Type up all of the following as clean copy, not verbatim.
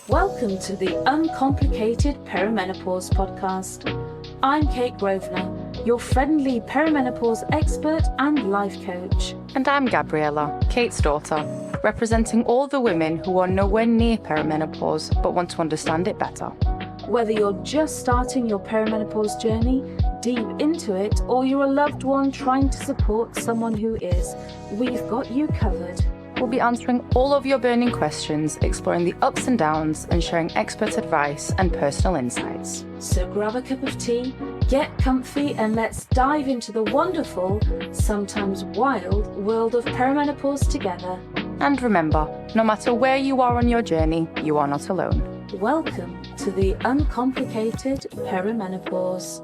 Welcome to the Uncomplicated Perimenopause podcast. I'm Kate Grosvenor, your friendly perimenopause expert and life coach. And I'm Gabriella, Kate's daughter, representing all the women who are nowhere near perimenopause but want to understand it better. Whether you're just starting your perimenopause journey, deep into it, or you're a loved one trying to support someone who is, we've got you covered. We'll be answering all of your burning questions, exploring the ups and downs, and sharing expert advice and personal insights. So grab a cup of tea, get comfy, and let's dive into the wonderful, sometimes wild, world of perimenopause together. And remember, no matter where you are on your journey, you are not alone. Welcome to the Uncomplicated Perimenopause.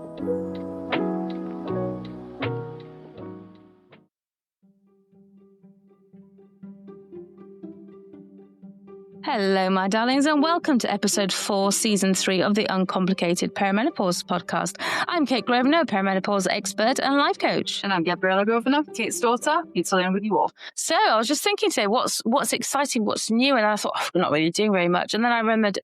Hello, my darlings, and welcome to episode 4, season 3 of the Uncomplicated Perimenopause podcast. I'm Kate Grosvenor, perimenopause expert and life coach. And I'm Gabriella Grosvenor, Kate's daughter. It's along with you all. So I was just thinking today, what's exciting, what's new? And I thought, we're not really doing very much. And then I remembered,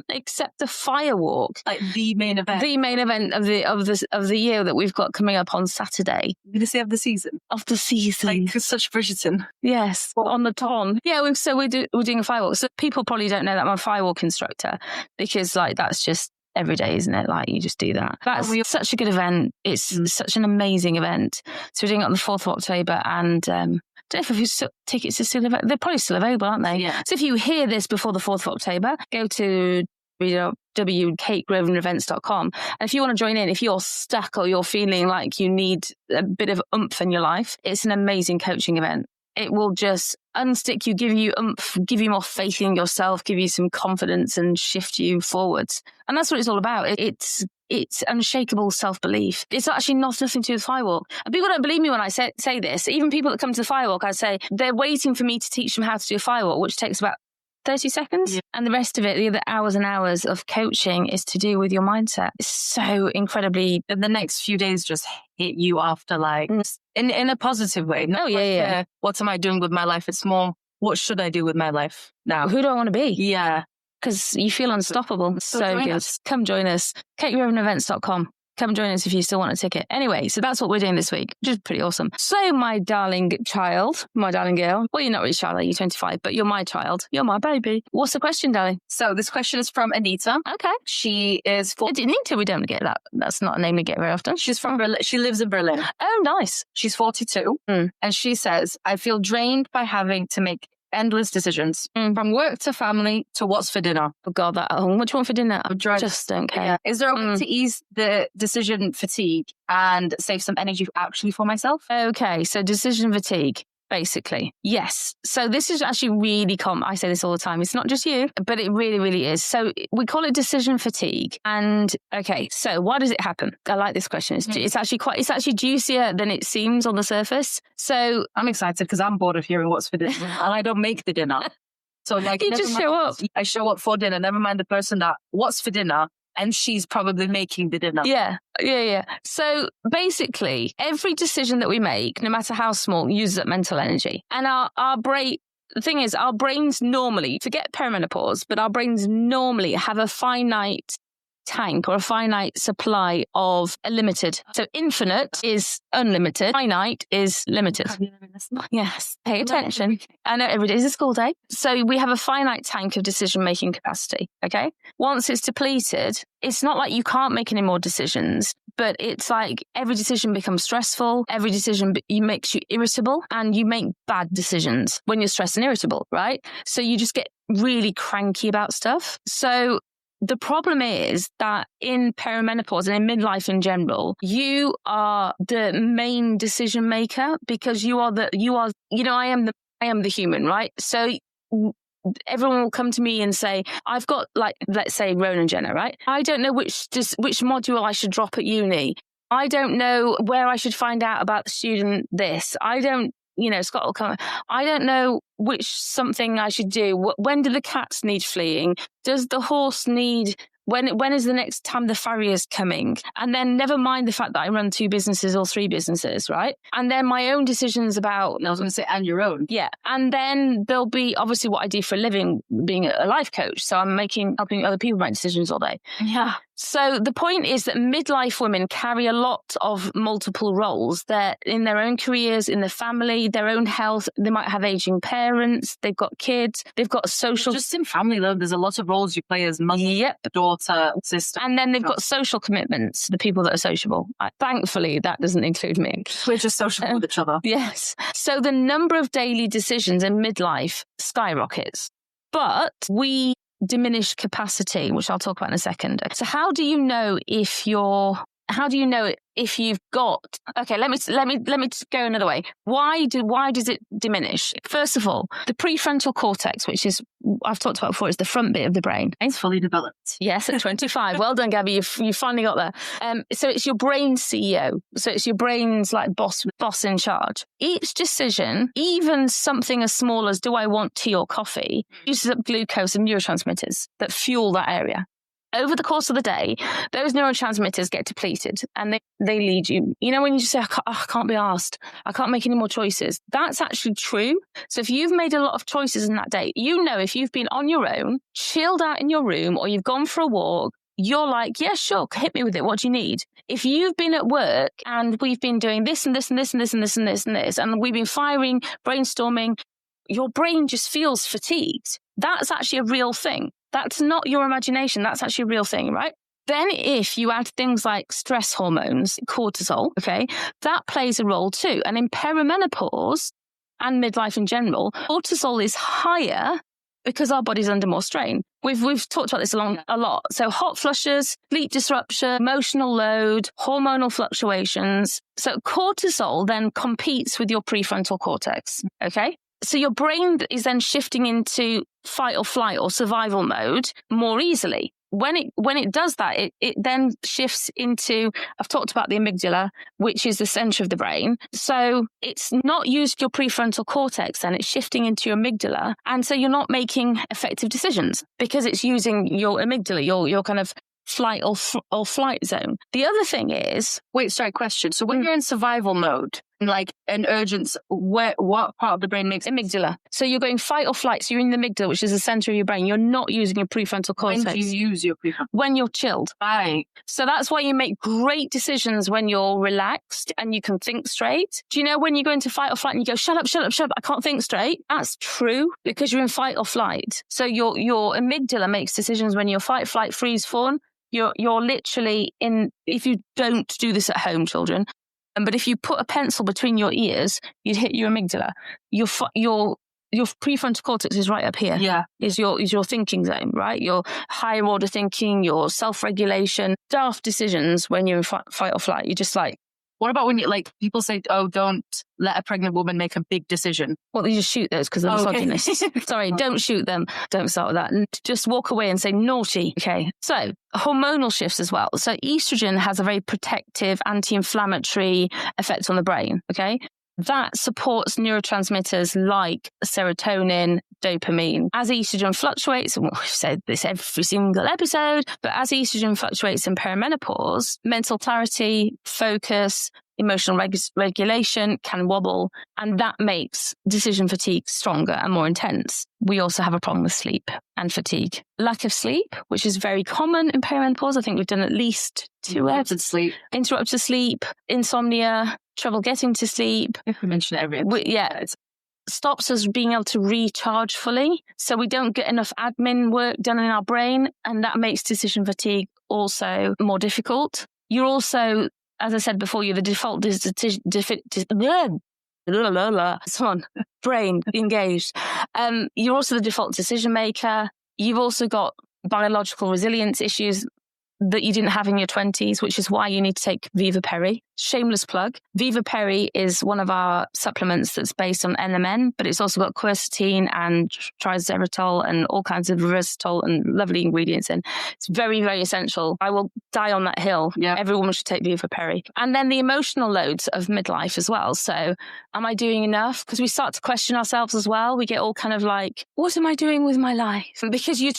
except the firewalk. Like the main event. The main event of the year that we've got coming up on Saturday. I'm going to say of the season. Of the season. Like such Bridgerton. Yes, on the ton. Yeah, we're doing a firewalk. So people probably don't know that I'm a firewalk instructor because that's just every day, isn't it? Like, you just do that. That's such a good event. It's such an amazing event. So we're doing it on the 4th of October, and I don't know if tickets are still available. They're probably still available, aren't they? Yeah. So if you hear this before the 4th of October, go to www.kategrosvenorevents.com. And if you want to join in, if you're stuck or you're feeling like you need a bit of oomph in your life, it's an amazing coaching event. It will just unstick you, give you oomph, give you more faith in yourself, give you some confidence and shift you forwards. And that's what it's all about. It's unshakable self-belief. It's actually nothing to do with firewalk. And people don't believe me when I say this. Even people that come to the firewalk, I say they're waiting for me to teach them how to do a firewalk, which takes about 30 seconds. Yeah. And the rest of it, the other hours and hours of coaching, is to do with your mindset. It's so incredibly... And the next few days just hit you after, in a positive way. Yeah. What am I doing with my life? It's more, what should I do with my life now? Who do I want to be? Yeah. Because you feel unstoppable. So good. Us. Come join us. KateGrosvenorEvents.com. Come join us if you still want a ticket. Anyway, so that's what we're doing this week, which is pretty awesome. So my darling child, my darling girl, well, you're not really a child, you're 25, but you're my child. You're my baby. What's the question, darling? So this question is from Anita. Okay. She is... Anita, we don't get that. That's not a name we get very often. She's from Berlin. She lives in Berlin. Oh, nice. She's 42. And she says, I feel drained by having to make endless decisions from work to family to what's for dinner. Oh God, what do you want for dinner? I just don't care. Yeah. Is there a way to ease the decision fatigue and save some energy actually for myself? Okay, so decision fatigue. Basically, yes. So this is actually really common. I say this all the time. It's not just you, but it really, really is. So we call it decision fatigue. And okay, so why does it happen? I like this question. It's actually juicier than it seems on the surface. So I'm excited because I'm bored of hearing what's for dinner, and I don't make the dinner. So you just show up. I show up for dinner. Never mind the person that what's for dinner. And she's probably making the dinner. Yeah. So basically, every decision that we make, no matter how small, uses up mental energy. And our brain, the thing is, our brains normally, forget perimenopause, but our brains normally have a finite tank or a finite supply of a limited. So infinite is unlimited. Finite is limited. Yes. Pay attention. I know every day is a school day. So we have a finite tank of decision-making capacity. Okay. Once it's depleted, it's not like you can't make any more decisions, but it's like every decision becomes stressful. Every decision makes you irritable, and you make bad decisions when you're stressed and irritable, right? So you just get really cranky about stuff. So the problem is that in perimenopause and in midlife in general, you are the main decision maker because I am the human, right? So everyone will come to me and say, I've got, let's say Ronan Jenner, right? I don't know which module I should drop at uni. I don't know where I should find out about the student this. Scott will come. I don't know which something I should do. When do the cats need fleeing? Does the horse need When is the next time the farrier's coming? And then never mind the fact that I run 2 businesses or 3 businesses, right? And then my own decisions about... I was going to say, and your own. Yeah. And then there'll be obviously what I do for a living, being a life coach. So I'm helping other people make decisions all day. Yeah. So the point is that midlife women carry a lot of multiple roles. They're in their own careers, in their family, their own health. They might have aging parents. They've got kids. They've got social... Just in family, though, there's a lot of roles you play as mother, daughter, sister. And then they've got social commitments, the people that are sociable. Thankfully, that doesn't include me. We're just sociable with each other. Yes. So the number of daily decisions in midlife skyrockets. But we diminish capacity, which I'll talk about in a second. So how do you know if you've got... Okay, let me go another way. Why does it diminish? First of all, the prefrontal cortex, which is, I've talked about before, is the front bit of the brain. It's fully developed. Yes, at 25. Well done, Gabby. You finally got there. So it's your brain's CEO. So it's your brain's like boss in charge. Each decision, even something as small as do I want tea or coffee, uses up glucose and neurotransmitters that fuel that area. Over the course of the day, those neurotransmitters get depleted and they lead you. You know, when you just say, I can't be asked, I can't make any more choices. That's actually true. So if you've made a lot of choices in that day, you know, if you've been on your own, chilled out in your room, or you've gone for a walk, you're like, yeah, sure, hit me with it. What do you need? If you've been at work and we've been doing this and this and this and this and this and this and this, and we've been firing, brainstorming, your brain just feels fatigued. That's actually a real thing. That's not your imagination. That's actually a real thing, right? Then if you add things like stress hormones, cortisol, okay, that plays a role too. And in perimenopause and midlife in general, cortisol is higher because our body's under more strain. We've talked about this a lot. So hot flushes, sleep disruption, emotional load, hormonal fluctuations. So cortisol then competes with your prefrontal cortex, okay? So your brain is then shifting into fight or flight or survival mode more easily. When it does that, it then shifts into, I've talked about the amygdala, which is the center of the brain. So it's not using your prefrontal cortex, then it's shifting into your amygdala. And so you're not making effective decisions because it's using your amygdala, your kind of flight or flight zone. The other thing is... Wait, sorry, question. So when you're in survival mode, like an urgent, what part of the brain makes... Amygdala. So you're going fight or flight. So you're in the amygdala, which is the center of your brain. You're not using your prefrontal cortex. When do you use your prefrontal? When you're chilled. Right. So that's why you make great decisions when you're relaxed and you can think straight. Do you know when you go into fight or flight and you go, shut up, I can't think straight? That's true because you're in fight or flight. So your amygdala makes decisions when you're fight, flight, freeze, fawn. You're literally in, if you don't do this at home, children, but if you put a pencil between your ears, you'd hit your amygdala. Your prefrontal cortex is right up here. Yeah. Is your thinking zone, right? Your higher order thinking, your self-regulation, daft decisions when you're in fight or flight. You're just like... What about when people say, oh, don't let a pregnant woman make a big decision? Well, you just shoot those because they're misogynists. Sorry, don't shoot them. Don't start with that. And just walk away and say naughty. Okay. So hormonal shifts as well. So estrogen has a very protective, anti-inflammatory effect on the brain. Okay. That supports neurotransmitters like serotonin, dopamine. As estrogen fluctuates, and we've said this every single episode, but as estrogen fluctuates in perimenopause, mental clarity, focus, emotional regulation can wobble, and that makes decision fatigue stronger and more intense. We also have a problem with sleep and fatigue. Lack of sleep, which is very common in perimenopause. I think we've done at least 2 episodes. Interrupted sleep, insomnia, trouble getting to sleep. If we mention it every episode. It stops us being able to recharge fully. So we don't get enough admin work done in our brain, and that makes decision fatigue also more difficult. You're also, as I said before, you're the default brain engaged. You're also the default decision maker. You've also got biological resilience issues. that you didn't have in your 20s, which is why you need to take Viva Peri. Shameless plug. Viva Peri is one of our supplements that's based on NMN, but it's also got quercetin and triacetyl and all kinds of resveratrol and lovely ingredients in. It's very, very essential. I will die on that hill. Yeah. Every woman should take Viva Peri. And then the emotional loads of midlife as well. So am I doing enough? Because we start to question ourselves as well. We get all kind of like, what am I doing with my life? Because you're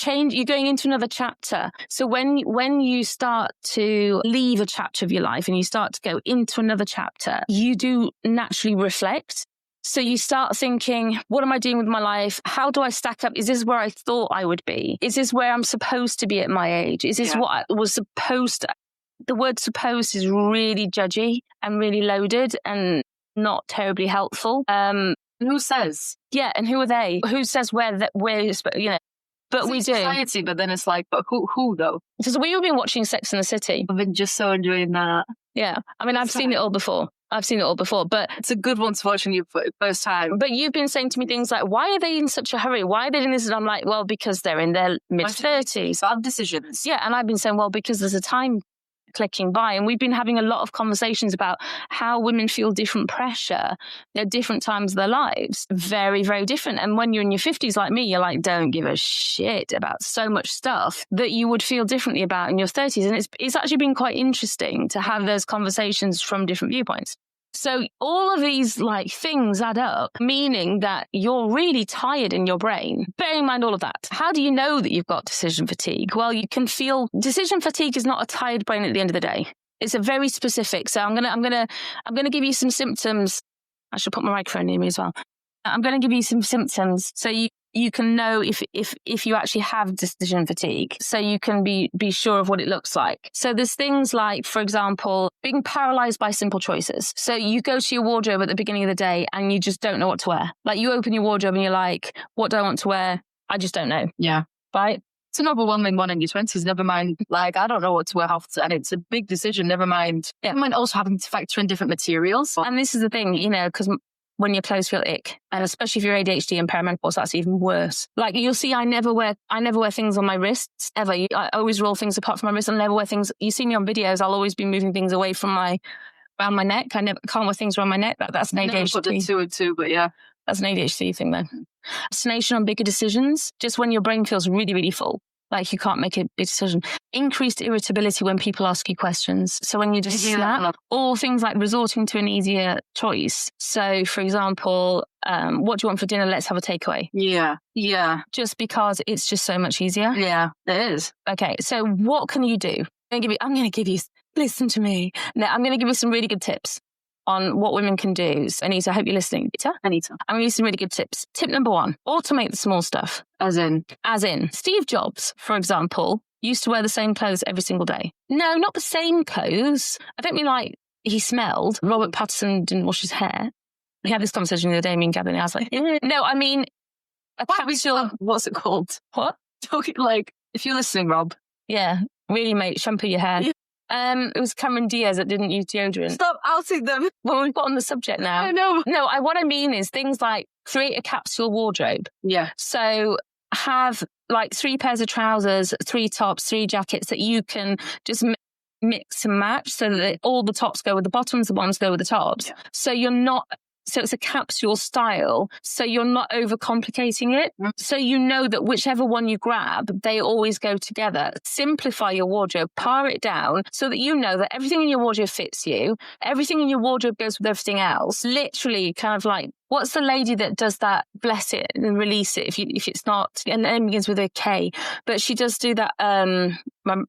going into another chapter. So when you start to leave a chapter of your life and you start to go into another chapter, you do naturally reflect. So you start thinking, what am I doing with my life? How do I stack up? Is this where I thought I would be? Is this where I'm supposed to be at my age? Is this what I was supposed to? The word supposed is really judgy and really loaded and not terribly helpful. Who says? Yeah, and who are they? Who says where you're supposed, But we do. Society, but then it's like, but who though? Because we've been watching Sex and the City. I've been just so enjoying that. Yeah. I mean, I've seen it all before, but It's a good one to watch on you for the first time. But you've been saying to me things like, why are they in such a hurry? Why are they doing this? And I'm like, well, because they're in their mid-30s. Bad decisions. Yeah. And I've been saying, well, because there's a time clicking by. And we've been having a lot of conversations about how women feel different pressure at different times of their lives. Very, very different. And when you're in your 50s like me, you're like, don't give a shit about so much stuff that you would feel differently about in your 30s. And it's actually been quite interesting to have those conversations from different viewpoints. So all of these things add up, meaning that you're really tired in your brain. Bearing in mind all of that, how do you know that you've got decision fatigue? Well, you can feel decision fatigue is not a tired brain at the end of the day. It's a very specific. So I'm gonna give you some symptoms. I should put my microphone near me as well. I'm going to give you some symptoms so you can know if you actually have decision fatigue, so you can be sure of what it looks like. So there's things like, for example, being paralyzed by simple choices. So you go to your wardrobe at the beginning of the day and you just don't know what to wear. Like you open your wardrobe and you're like, what do I want to wear? I just don't know. Yeah. Right? It's an overwhelming one in your 20s, never mind, I don't know what to wear after, and it's a big decision, never mind. Yeah. Never mind also having to factor in different materials. And this is the thing, because when your clothes feel ick, and especially if you're ADHD and perimenopause, that's even worse. Like you'll see, I never wear things on my wrists ever. I always roll things apart from my wrists and never wear things. You see me on videos, I'll always be moving things away from around my neck. I can't wear things around my neck. That's an ADHD. Put the two and two, but yeah. That's an ADHD thing then. Procrastination on bigger decisions, just when your brain feels really, really full. Like you can't make a big decision. Increased irritability when people ask you questions. So when you just snap, or things like resorting to an easier choice. So for example, what do you want for dinner? Let's have a takeaway. Yeah. Yeah. Just because it's just so much easier. Yeah, it is. Okay. So what can you do? I'm going to give you, listen to me. Now I'm going to give you some really good tips on what women can do. Anita, I hope you're listening. Anita. I'm going to give you some really good tips. Tip number 1, automate the small stuff. As in, Steve Jobs, for example, used to wear the same clothes every single day. No, not the same clothes. I don't mean like he smelled. Robert Pattinson didn't wash his hair. We had this conversation the other day, me and Gabby, and I was like, no, I mean, what's it called? What? Talking like, if you're listening, Rob. Yeah, really, mate, shampoo your hair. Yeah. It was Cameron Diaz that didn't use deodorant. Stop outing them. Well, we've got on the subject now. I know. No, what I mean is things like create a capsule wardrobe. Yeah. So have like 3 pairs of trousers, 3 tops, 3 jackets that you can just mix and match so that all the tops go with the bottoms, the bottoms go with the tops. Yeah. So it's a capsule style, so you're not overcomplicating it. Mm-hmm. So you know that whichever one you grab, they always go together. Simplify your wardrobe, pare it down so that you know that everything in your wardrobe fits you. Everything in your wardrobe goes with everything else. Literally kind of like, what's the lady that does that? Bless it and release it if it's not, and the name begins with a K. But she does do that, I'm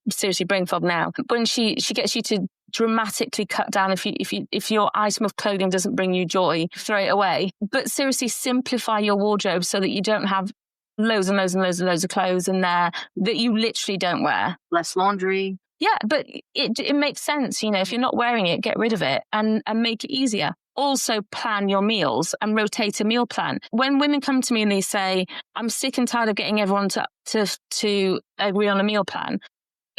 seriously brain fog now. When she gets you to dramatically cut down if your item of clothing doesn't bring you joy, throw it away. But seriously, simplify your wardrobe so that you don't have loads and loads and loads and loads of clothes in there that you literally don't wear. Less laundry. Yeah, but it makes sense. If you're not wearing it, get rid of it and make it easier. Also plan your meals and rotate a meal plan. When women come to me and they say, I'm sick and tired of getting everyone to agree on a meal plan,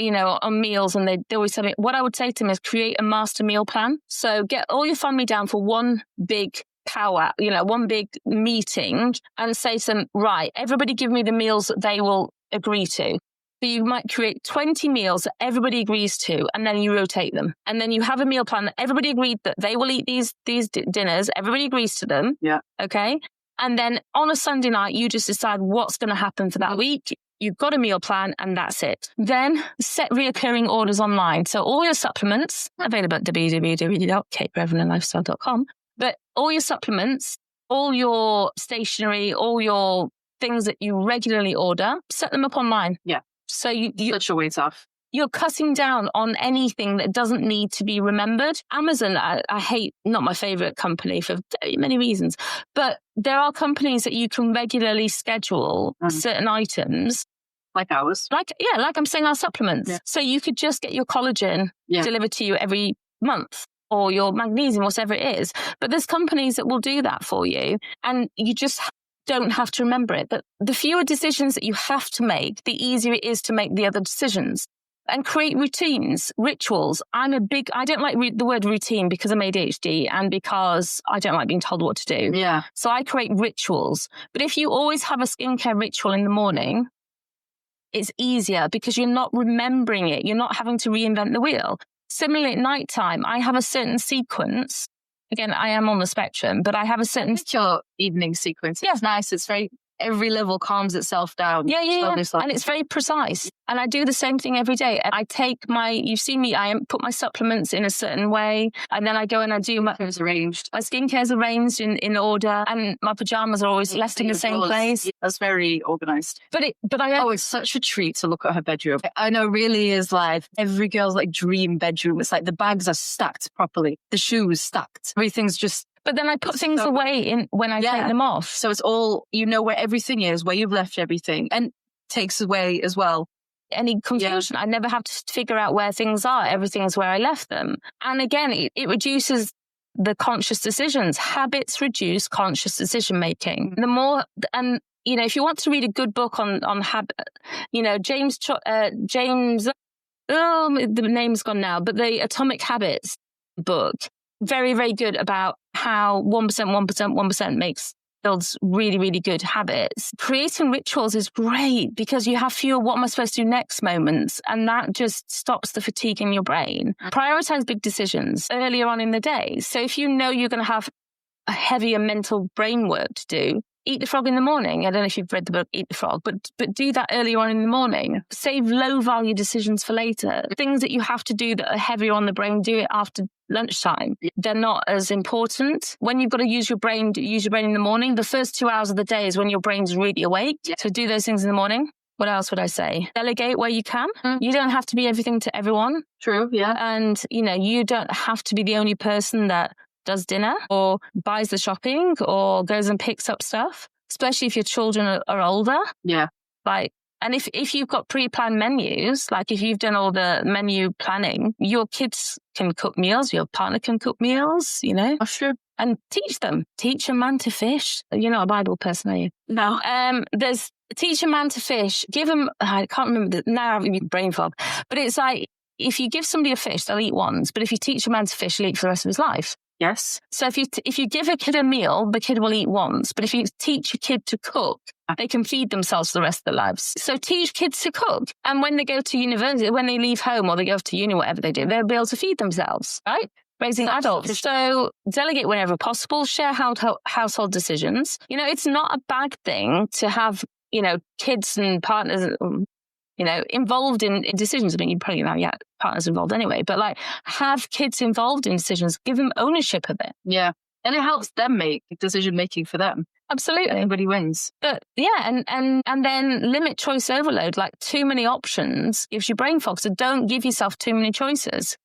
on meals, and they always tell me, what I would say to them is create a master meal plan. So get all your family down for one big one big meeting and say to them, right, everybody give me the meals that they will agree to. So you might create 20 meals that everybody agrees to, and then you rotate them. And then you have a meal plan that everybody agreed that they will eat these dinners. Everybody agrees to them. Yeah. Okay. And then on a Sunday night, you just decide what's going to happen for that week. You've got a meal plan and that's it. Then set reoccurring orders online. So all your supplements available at www.kategrevlinlifestyle.com. But all your supplements, all your stationery, all your things that you regularly order, set them up online. Yeah. So you such a weight off. You're cutting down on anything that doesn't need to be remembered. Amazon, I hate, not my favorite company for many reasons, but there are companies that you can regularly schedule certain items. Like ours. Like I'm saying, our supplements. Yeah. So you could just get your collagen delivered to you every month, or your magnesium, whatever it is. But there's companies that will do that for you, and you just don't have to remember it. But the fewer decisions that you have to make, the easier it is to make the other decisions. And create routines, rituals. I don't like the word routine because I'm ADHD and because I don't like being told what to do. Yeah. So I create rituals. But if you always have a skincare ritual in the morning, it's easier because you're not remembering it. You're not having to reinvent the wheel. Similarly, at nighttime, I have a certain sequence. Again, I am on the spectrum, but I have a certain... It's your evening sequence. It's nice. It's very... Every level calms itself down. Yeah. And it's very precise. And I do the same thing every day. I take you've seen me, I put my supplements in a certain way. And then I go and I do my skincare's arranged in order. And my pajamas are always left in the same place. That's very organized. It's such a treat to look at her bedroom. I know really is like every girl's like dream bedroom. It's like the bags are stacked properly. The shoes stacked. Everything's just... But then I put things away when I take them off. So it's all, you know where everything is, where you've left everything, and takes away as well any confusion. I never have to figure out where things are. Everything's where I left them. And again, it reduces the conscious decisions. Habits reduce conscious decision making. The more, and if you want to read a good book on habit, James, the name's gone now, but the Atomic Habits book, very, very good about how 1% builds really, really good habits. Creating rituals is great because you have fewer what am I supposed to do next moments, and that just stops the fatigue in your brain. Prioritize big decisions earlier on in the day. So if you know you're going to have a heavier mental brain work to do, eat the frog in the morning. I don't know if you've read the book Eat the Frog, but do that earlier on in the morning. Save low value decisions for later. Things that you have to do that are heavier on the brain, do it after lunchtime. They're not as important. When you've got to use your brain in the morning. The first 2 hours of the day is when your brain's really awake. So do those things in the morning. What else would I say? Delegate where you can. You don't have to be everything to everyone. True, yeah. And, you don't have to be the only person that does dinner or buys the shopping or goes and picks up stuff, especially if your children are older. Yeah. And if you've got pre-planned menus, like if you've done all the menu planning, your kids can cook meals, your partner can cook meals, Oh, sure. And teach them. Teach a man to fish. You're not a Bible person, are you? No. There's teach a man to fish. Give him, I can't remember, now I'm having brain fog, but it's like, if you give somebody a fish, they'll eat once. But if you teach a man to fish, he'll eat for the rest of his life. Yes. So if you give a kid a meal, the kid will eat once. But if you teach a kid to cook, they can feed themselves for the rest of their lives. So teach kids to cook. And when they go to university, when they leave home or they go off to uni, whatever they do, they'll be able to feed themselves, right? Raising adults. So delegate whenever possible. Share household decisions. It's not a bad thing to have, kids and partners involved in decisions. I mean, you probably have partners involved anyway, but have kids involved in decisions, give them ownership of it. Yeah. And it helps them make decision making for them. Absolutely. Everybody wins. But and then limit choice overload. Too many options gives you brain fog. So don't give yourself too many choices.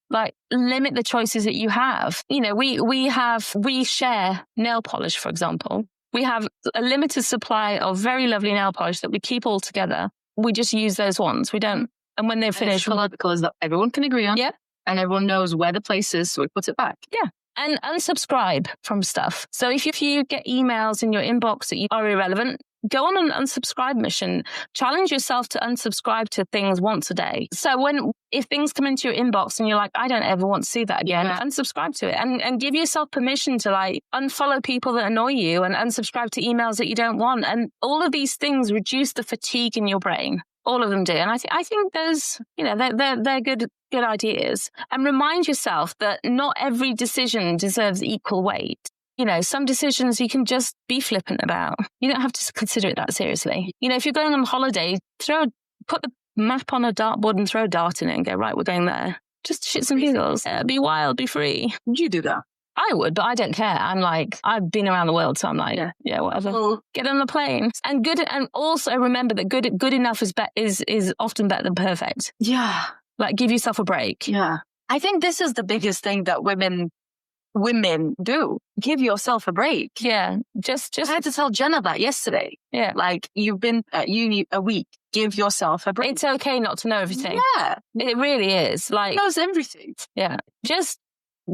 Limit the choices that you have. We share nail polish, for example. We have a limited supply of very lovely nail polish that we keep all together. We just use those ones. We don't. And when they're finished, the colours that everyone can agree on. Yeah. And everyone knows where the place is, so we put it back. Yeah. And unsubscribe from stuff. So if you get emails in your inbox that are irrelevant, go on an unsubscribe mission. Challenge yourself to unsubscribe to things once a day. So if things come into your inbox and you're like, I don't ever want to see that again, unsubscribe to it and give yourself permission to unfollow people that annoy you and unsubscribe to emails that you don't want. And all of these things reduce the fatigue in your brain. All of them do. And I think those, they're good ideas. And remind yourself that not every decision deserves equal weight. Some decisions you can just be flippant about. You don't have to consider it that seriously. If you're going on holiday, put the map on a dartboard and throw a dart in it and go, right, we're going there. Just shits and giggles. Be wild, be free. Would you do that? I would, but I don't care. I'm like, I've been around the world, so I'm like, yeah whatever. Well, get on the plane. And also remember that good enough is often better than perfect. Yeah. Like, give yourself a break. Yeah. I think this is the biggest thing that women do. Give yourself a break. Yeah. Just I had to tell Jenna that yesterday. Yeah. Like, you've been at uni a week. Give yourself a break. It's okay not to know everything. Yeah. It really is. Like, knows everything. Yeah. Just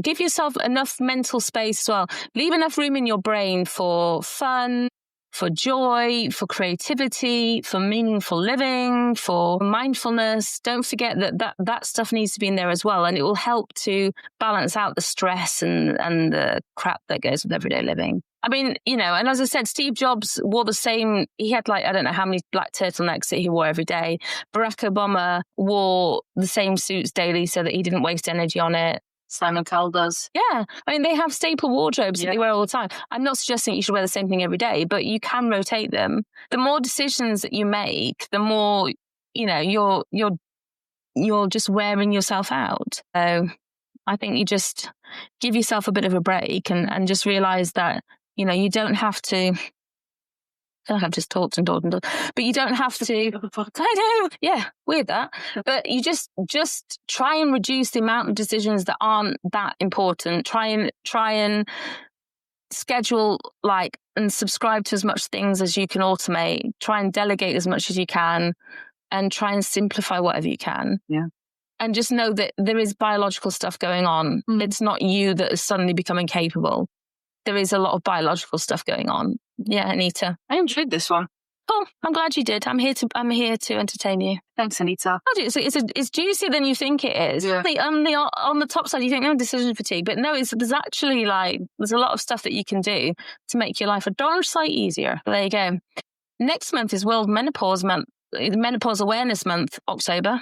give yourself enough mental space as well. Leave enough room in your brain for fun, for joy, for creativity, for meaningful living, for mindfulness. Don't forget that stuff needs to be in there as well. And it will help to balance out the stress and the crap that goes with everyday living. I mean, and as I said, Steve Jobs wore the same, he had I don't know how many black turtlenecks that he wore every day. Barack Obama wore the same suits daily so that he didn't waste energy on it. Simon Cowell does. Yeah. I mean, they have staple wardrobes that they wear all the time. I'm not suggesting you should wear the same thing every day, but you can rotate them. The more decisions that you make, the more, you're just wearing yourself out. So I think you just give yourself a bit of a break and just realize that, you don't have to. I feel like I've just talked, but you don't have to. I know, yeah, weird that. But you just try and reduce the amount of decisions that aren't that important. Try and schedule and subscribe to as much things as you can automate. Try and delegate as much as you can, and try and simplify whatever you can. Yeah. And just know that there is biological stuff going on. It's not you that is suddenly becoming capable. There is a lot of biological stuff going on. Yeah, Anita. I enjoyed this one. Oh, I'm glad you did. I'm here to entertain you. Thanks, Anita. It's juicier than you think it is. Yeah. On the top side, you think, decision fatigue, but no, there's actually there's a lot of stuff that you can do to make your life a darn sight easier. There you go. Next month is World Menopause Month, Menopause Awareness Month, October,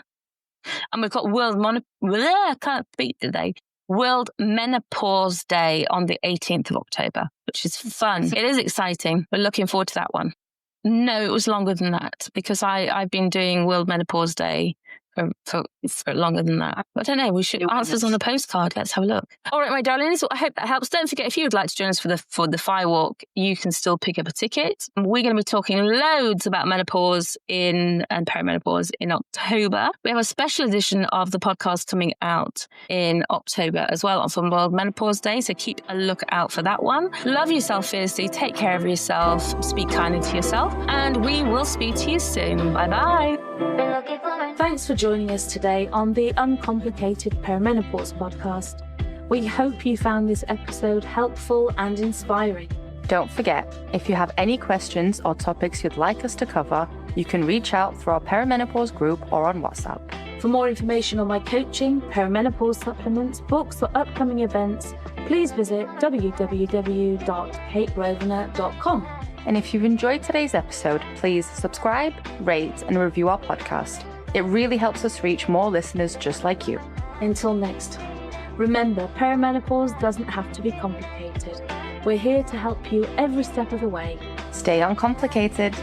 and we've got I can't speak today. World Menopause Day on the 18th of October, which is fun. It is exciting. We're looking forward to that one. No, it was longer than that because I've been doing World Menopause Day for longer than that. I don't know. We should answers on a postcard. Let's have a look. All right, my darlings. I hope that helps. Don't forget, if you would like to join us for the firewalk, you can still pick up a ticket. We're going to be talking loads about menopause and perimenopause in October. We have a special edition of the podcast coming out in October as well on World Menopause Day. So keep a look out for that one. Love yourself fiercely. Take care of yourself. Speak kindly to yourself. And we will speak to you soon. Bye-bye. Thanks for joining us today on the Uncomplicated Perimenopause podcast. We hope you found this episode helpful and inspiring. Don't forget, if you have any questions or topics you'd like us to cover, you can reach out through our perimenopause group or on WhatsApp. For more information on my coaching, perimenopause supplements, books or upcoming events, please visit www.kategrosvenor.com. And if you've enjoyed today's episode, please subscribe, rate, and review our podcast. It really helps us reach more listeners just like you. Until next time, remember, perimenopause doesn't have to be complicated. We're here to help you every step of the way. Stay uncomplicated.